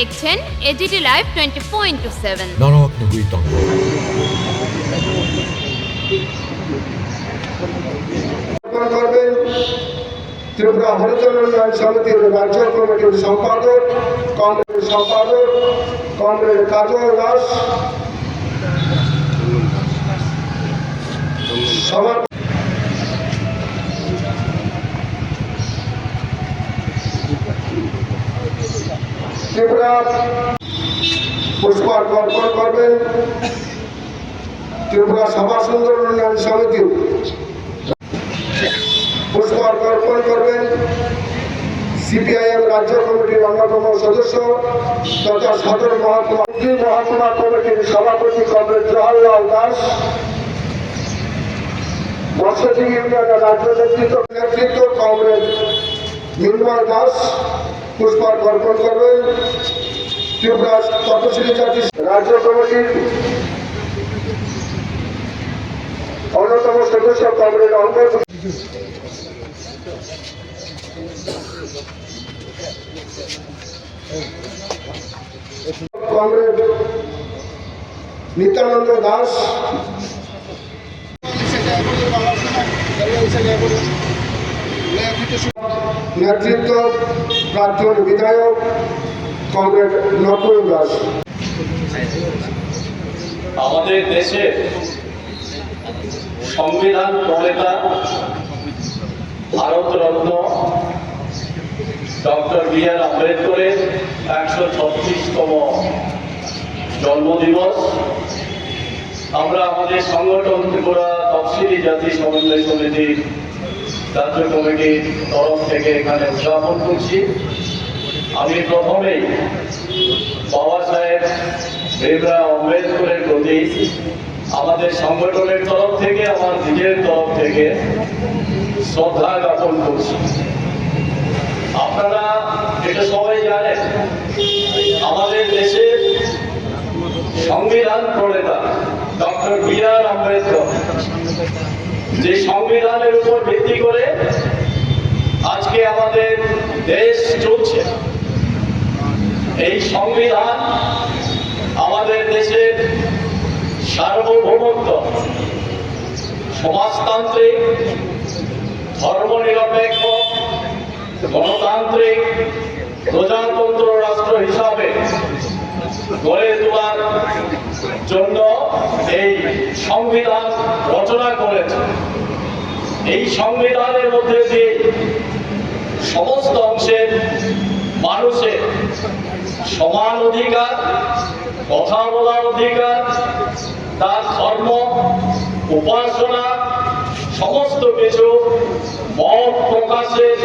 দেখছেন AGT live 24/7। Tripura Harijan উন্নয়ন সমিতির রাজ্য কমিটির সম্পাদক কমরেড কাজল দাস, ত্রিপুরা পুষ্পার্ঘ অর্পণ করবেন ত্রিপুরা সভা সুন্দর উন্নয়ন সমিতি, পুষ্পার্ঘ অর্পণ করবেন সিপিআইএম রাজ্য কমিটির অন্যতম সদস্য তথা সদর মহকুমা কমিটির সভাপতি কমরেড জওহরলাল দাস, মৎস্যজীবী ইউনিয়নের রাজ্য নেতৃত্ব কমরেড নির্মল দাস পুষ্পার্ঘ অর্পণ করবেন ত্রিপুরা তপশিলি জাতি রাজ্য কমিটির অন্যতম সদস্য কমরেড অঙ্কন, কমরেড নিত্যানন্দ দাস, নেতৃত্ব প্রাক্তন বিধায়ক কমরেড নকুল দাস। আমাদের দেশে সংবিধান প্রণেতা ভারতরত্ন ডক্টর বি.আর. আম্বেদকরের 136তম জন্মদিবস আমরা আমাদের সংগঠন ত্রিপুরা তফসিলি জাতি সমন্বয় সমিতির রাজ্য কমিটির তরফ থেকে এখানে উদযাপন করছি। আমি প্রথমেই বাবা সাহেব ভীমরাও আম্বেদকরের প্রতি আমাদের সংগঠনের তরফ থেকে আমার নিজের তরফ থেকে শ্রদ্ধা জ্ঞাপন করছি। আপনারা এটা সবাই জানেন, আমাদের দেশের সংবিধান প্রণেতা ডক্টর বি.আর. আম্বেদকর যে সংবিধানের উপর ভিত্তি করে আজকে আমাদের দেশ চলছে, এই সংবিধান আমাদের দেশের সার্বভৌমত্ব, সমাজতান্ত্রিক, ধর্মনিরপেক্ষ, গণতান্ত্রিক, প্রজাতন্ত্র রাষ্ট্র হিসাবে গড়ে তোলার জন্য এই সংবিধান রচনা করেছে। এই সংবিধানের মধ্যে দিয়ে সমস্ত অংশের মানুষের সমান অধিকার, কথা বলার অধিকার, তার ধর্ম, উপাসনা, সমস্ত কিছু মত প্রকাশের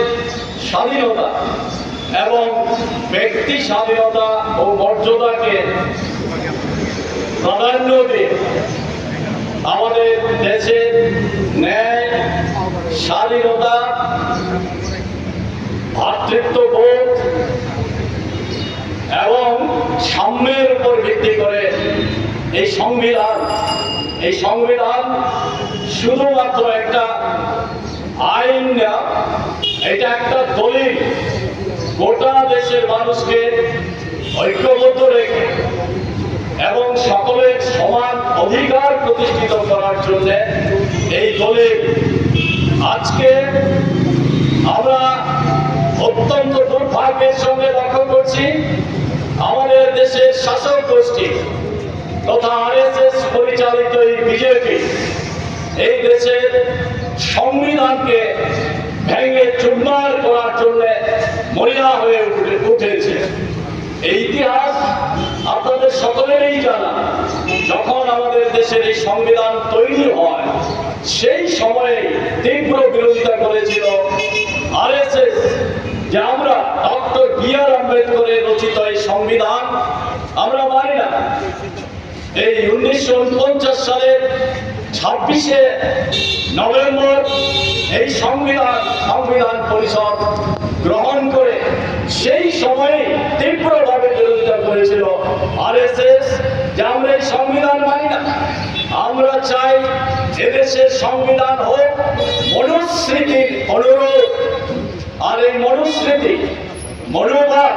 স্বাধীনতা এবং ব্যক্তি স্বাধীনতা ও মর্যাদাকে প্রাধান্য দিয়ে আমাদের দেশের ন্যায়, স্বাধীনতা, ভ্রাতৃত্ববোধ এবং সাম্যের উপর ভিত্তি করে এই সংবিধান শুধুমাত্র একটা আইন না, এটা একটা দলিল গোটা দেশের মানুষকে ঐক্যবদ্ধ রেখে এবং সকলের সমান অধিকার প্রতিষ্ঠিত করার জন্য এই দলিল। আজকে আমরা অত্যন্ত দুর্ভাগ্যের সঙ্গে লক্ষ্য করছি, আমাদের দেশের শাসক গোষ্ঠী তথা আরএসএস পরিচালিত এই বিজেপি এই দেশের সংবিধানকে ভেঙে চুরমার করার জন্য মরিয়া হয়ে উঠেছে। এই ইতিহাস আপনাদের সকলেরই জানা। যখন আমাদের দেশের এই সংবিধান তৈরি হয় সেই সময়ে তীব্র বিরোধিতা করেছিল আরএসএস যে আমরা ডক্টর বি.আর. আম্বেদকরের রচিত এই সংবিধান আমরা মানি না। এই 1949 সালের 26শে নভেম্বর এই সংবিধান পরিষদ গ্রহণ করে সেই সময়ে তীব্রভাবে বিরোধিতা করেছিল আরএসএস যে আমরা এই সংবিধান মানি না, আমরা চাই এদেশের সংবিধান হোক মনুস্মৃতির অনুরূপ। আর এই মনুস্মৃতি, মনোভাব,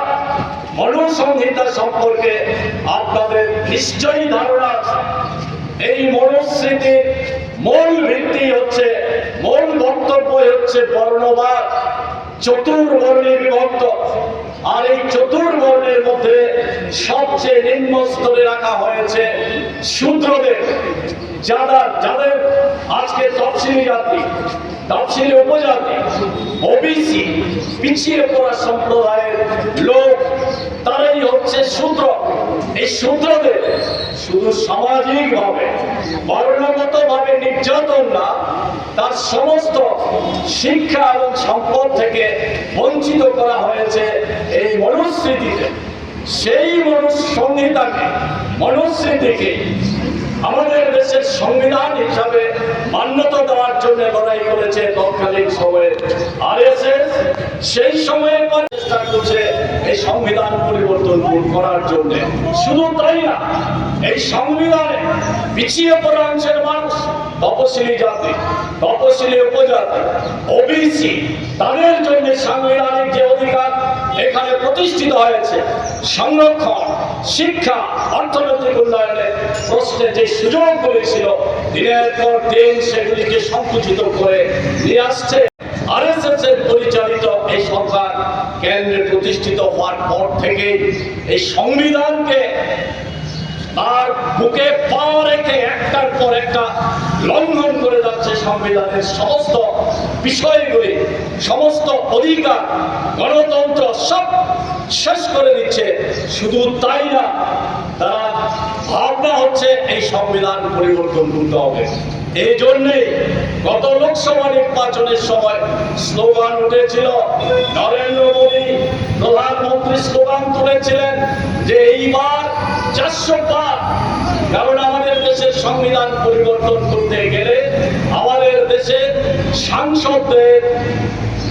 মনুসংহিতা সম্পর্কে আপনাদের নিশ্চয়ই ধারণা আছে। এই মনুস্মৃতির মূল ভিত্তি হচ্ছে, মূল বক্তব্য হচ্ছে বর্ণবাদ, চতুর্বর্ণে বিভক্ত। আর এই চতুর্বর্ণের মধ্যে সবচেয়ে নিম্ন স্তরে রাখা হয়েছে শূদ্রদের, যাদের আজকে তফসিলি জাতি, তফসিলি উপজাতি, ওবিসি, পিছিয়ে পড়া সম্প্রদায়ের লোক, তারাই হচ্ছে শূদ্র। এই শূদ্রদের শুধু সামাজিকভাবে, বর্ণগতভাবে নির্যাতন না, তার সমস্ত শিক্ষা এবং সম্পদ থেকে বঞ্চিত করা হয়েছে এই মনুস্মৃতিতে। সেই সংহিতাকে, মনুস্মৃতিকে আমাদের দেশের সংবিধান হিসাবে মান্যতা দেওয়ার জন্য লড়াই করেছে তৎকালীন সময়ে আরএসএস। সেই সময়ে চেষ্টা করছে এই সংবিধান পরিবর্তন করার জন্য। শুধু তাই না, এই সংবিধানে পিছিয়ে পড়া অংশের মানুষ, তপশিলি জাতি, তপশিলি উপজাতি, ওবিসি, তাদের জন্য সাংবিধানিক যে অধিকার এখানে প্রতিষ্ঠিত হয়েছে, সংরক্ষণ, শিক্ষা, অর্থনৈতিক উন্নয়নের প্রশ্নে যে সুযোগগুলি ছিল, দিনের পর দিন সেগুলিকে সংকুচিত করে নিয়ে আসছে আরএসএস এর পরিচালিত এই সরকার। কেন্দ্রে প্রতিষ্ঠিত হওয়ার পর থেকে এই সংবিধানকে তার বুকে পা রেখে একটার পর একটা লঙ্ঘন করে যাচ্ছে। সংবিধানের সমস্ত বিষয়গুলি, সমস্ত অধিকার, গণতন্ত্র সব শেষ করে দিচ্ছে। শুধু তাই না, তারা ভাবনা হচ্ছে এই সংবিধান পরিবর্তন করতে হবে। এই জন্যেই গত লোকসভা নির্বাচনের সময় স্লোগান উঠেছিল, নরেন্দ্র মোদী প্রধানমন্ত্রী স্লোগান তুলেছিলেন যে এইবার 400 পার। কারণ আমাদের দেশের সংবিধান পরিবর্তন করতে গেলে আমাদের দেশের সাংসদদের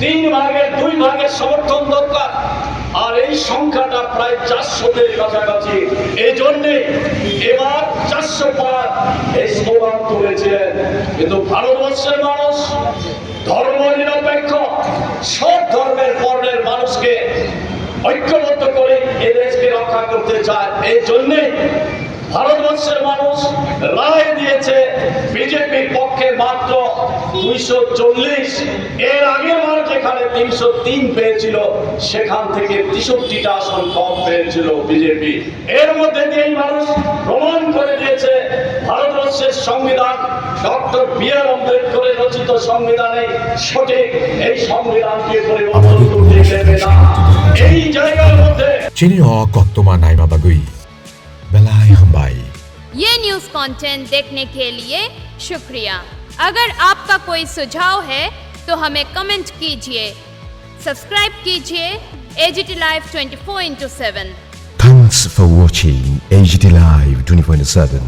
3 ভাগের 2 ভাগের সমর্থন দরকার। আর এই সংখ্যাটা প্রায় 400-এর কাছাকাছি। এই জন্যে এবার 400 পার এই স্লোগান তুলেছিলেন। কিন্তু ভারতবর্ষের মানুষ ধর্ম নিরপেক্ষ, সব ধর্মের বর্ণের মানুষকে ঐক্যবদ্ধ করে এদেশকে রক্ষা করতে চায়। এই জন্যে ভারতবর্ষের মানুষ রায় দিয়েছে বিজেপির পক্ষে মাত্র 240। এর আগের বার যেখানে 303 পেয়েছিল, সেখান থেকে 63টা আসন কম পেয়েছিল বিজেপি। এর মধ্যে দিয়েই মানুষ প্রমাণ করে দিয়েছে ভারতবর্ষের সংবিধান ডক্টর বি.আর. আম্বেদকরের রচিত সংবিধানে সঠিক। এই সংবিধানকে পরিবর্তন করতে দেবে না। এই জায়গার মধ্যে Chinio Koktoma Naima Bagui Belai Hambai ये न्यूज़ कंटेंट देखने के लिए शुक्रिया। अगर आपका कोई सुझाव है तो हमें कमेंट कीजिए, सब्सक्राइब कीजिए AGT Live 24/7। Thanks for watching AGT Live 24/7.